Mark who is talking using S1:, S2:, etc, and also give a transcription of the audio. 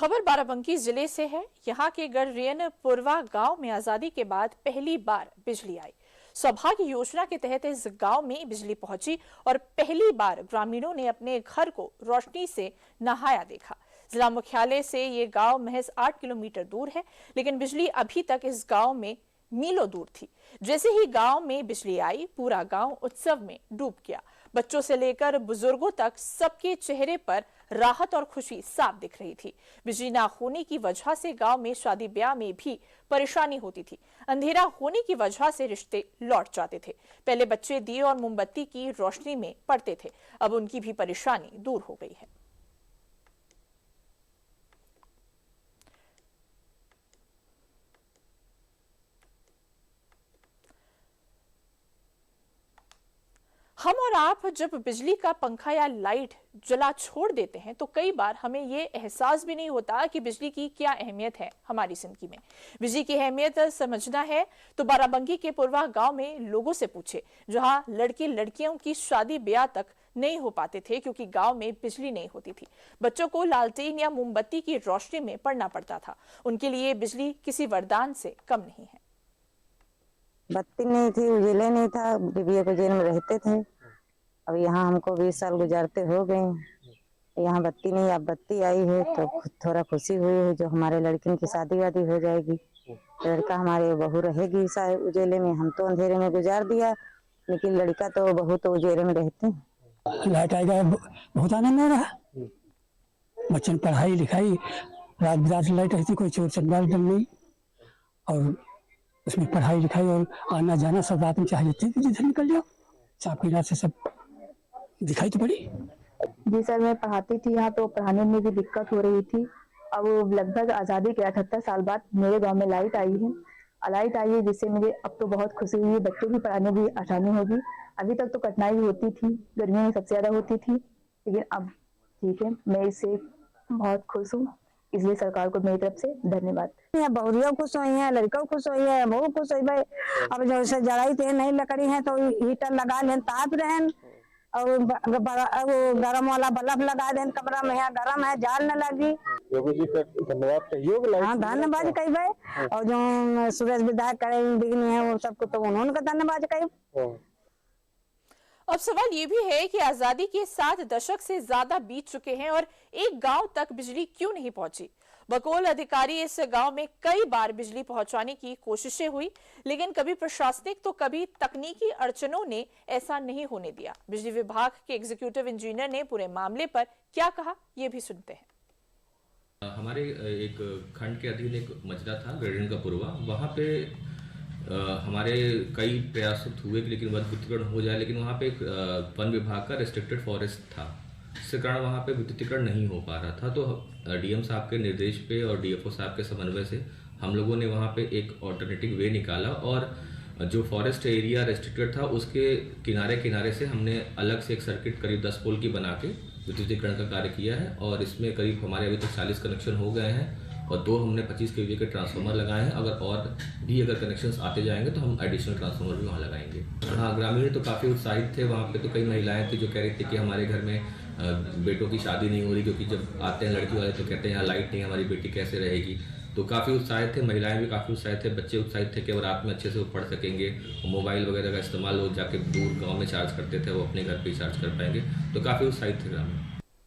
S1: खबर बाराबंकी जिले से है। यहाँ के गढ़रियन पुरवा गांव में आजादी के बाद पहली बार बिजली आई। सौभाग्य योजना के तहत इस गांव में बिजली पहुंची और पहली बार ग्रामीणों ने अपने घर को रोशनी से नहाया देखा। जिला मुख्यालय से ये गांव महज 8 किलोमीटर दूर है, लेकिन बिजली अभी तक इस गांव में मीलों दूर थी। जैसे ही गांव में बिजली आई, पूरा गांव उत्सव में डूब गया। बच्चों से लेकर बुजुर्गों तक सबके चेहरे पर राहत और खुशी साफ दिख रही थी। बिजली ना होने की वजह से गांव में शादी ब्याह में भी परेशानी होती थी। अंधेरा होने की वजह से रिश्ते लौट जाते थे। पहले बच्चे दिए और मोमबत्ती की रोशनी में पड़ते थे, अब उनकी भी परेशानी दूर हो गई है। हम और आप जब बिजली का पंखा या लाइट जला छोड़ देते हैं तो कई बार हमें ये एहसास भी नहीं होता कि बिजली की क्या अहमियत है हमारी जिंदगी में। बिजली की अहमियत समझना है तो बाराबंकी के पुरवा गांव में लोगों से पूछे, जहां लड़के लड़कियों की शादी ब्याह तक नहीं हो पाते थे क्योंकि गांव में बिजली नहीं होती थी। बच्चों को लालटेन या मोमबत्ती की रोशनी में पढ़ना पड़ता था। उनके लिए बिजली किसी वरदान से कम नहीं है।
S2: बत्ती नहीं थी, उजेले नहीं था, डिबिया को जेल में रहते थे। अब यहाँ हमको 20 साल गुजारते हो गए। यहाँ बत्ती नहीं, अब बत्ती आई है तो थोड़ा खुशी हुई है। जो हमारे लड़किन की शादी वादी हो जाएगी, लड़का हमारे बहू रहेगी उजेले में। हम तो अंधेरे में गुजार दिया, लेकिन लड़का तो बहू तो उजेले में रहते हैं।
S3: लाइट आएगा बहुत आनंद आ रहा। बच्चन पढ़ाई लिखाई रात बिरात लाइट रहती, कोई चोर चंडाल डर नहीं। और उसमें पढ़ाई लिखाई और आना जाना सब रात में चाहे जितने जिधर निकल जाओ, चाप की रात से सब दिखाई तो पड़ी।
S4: जी सर, मैं पढ़ाती थी यहाँ, तो पढ़ाने में भी दिक्कत हो रही थी। अब लगभग आज़ादी के 78 साल बाद मेरे गांव में लाइट आई है, जिससे मुझे अब तो बहुत खुशी हुई। बच्चों की पढ़ाने भी आसानी होगी। अभी तक तो कठिनाई होती थी, गर्मियों में सबसे ज्यादा होती थी, लेकिन अब ठीक है। मैं इससे बहुत खुश हूँ, इसलिए सरकार को मेरी तरफ से धन्यवाद।
S2: बहुरियों खुश हुई है, लड़कों खुश हुई है, बहू खुश हुई। भाई अब जैसे जड़ाई थे नहीं लकड़ी है तो हीटर लगा लें, ताप रहें और गरम वाला बल्ब लगा दें कमरा में। यहाँ गरम है, जाल न लगी।
S5: धन्यवाद कहिए।
S2: हाँ, धन्यवाद कही भाई। और जो सूरज विधायक करे बिगनी है वो सबको, तो उन्होंने का धन्यवाद कही।
S1: अब सवाल ये भी है कि आजादी के 7 दशक से ज्यादा बीत चुके हैं और एक गांव तक बिजली क्यों नहीं पहुंची। बकौल अधिकारी इस गांव में कई बार बिजली पहुंचाने की कोशिशें हुई, लेकिन कभी प्रशासनिक तो कभी तकनीकी अड़चनों ने ऐसा नहीं होने दिया। बिजली विभाग के एग्जीक्यूटिव इंजीनियर ने पूरे मामले पर क्या कहा, ये भी सुनते हैं।
S6: हमारे एक खंड के अधीन एक मजरा था गढ़रियन का पुरवा। वहाँ पे हमारे कई प्रयास हुए कि लेकिन वन विद्युतीकरण हो जाए, लेकिन वहाँ पे एक वन विभाग का रेस्ट्रिक्टेड फॉरेस्ट था, जिसके कारण वहाँ पे विद्युतीकरण नहीं हो पा रहा था। तो डीएम साहब के निर्देश पे और डीएफओ साहब के समन्वय से हम लोगों ने वहाँ पे एक ऑल्टरनेटिव वे निकाला और जो फॉरेस्ट एरिया रेस्ट्रिक्टेड था उसके किनारे किनारे से हमने अलग से एक सर्किट करीब 10 पोल की बना के विद्युतीकरण का कार्य किया है। और इसमें करीब हमारे अभी तक 40 कनेक्शन हो गए हैं और 2 हमने 25 kVA के ट्रांसफार्मर लगाए हैं। अगर कनेक्शंस आते जाएंगे तो हम एडिशनल ट्रांसफार्मर भी वहाँ लगाएंगे। हाँ, ग्रामीण तो काफ़ी उत्साहित थे। वहाँ पे तो कई महिलाएं थी जो कह रही थी कि हमारे घर में बेटों की शादी नहीं हो रही, क्योंकि जब आते हैं लड़की वाले तो कहते हैं यहाँ लाइट नहीं, हमारी बेटी कैसे रहेगी। तो काफ़ी उत्साहित थे, महिलाएं भी काफ़ी उत्साहित थे, बच्चे उत्साहित थे कि वो रात में अच्छे से वो पढ़ सकेंगे। मोबाइल वगैरह का इस्तेमाल वो जाके दूर गाँव में चार्ज करते थे, वो अपने घर पर ही चार्ज कर पाएंगे। तो काफ़ी उत्साहित थे ग्रामीण।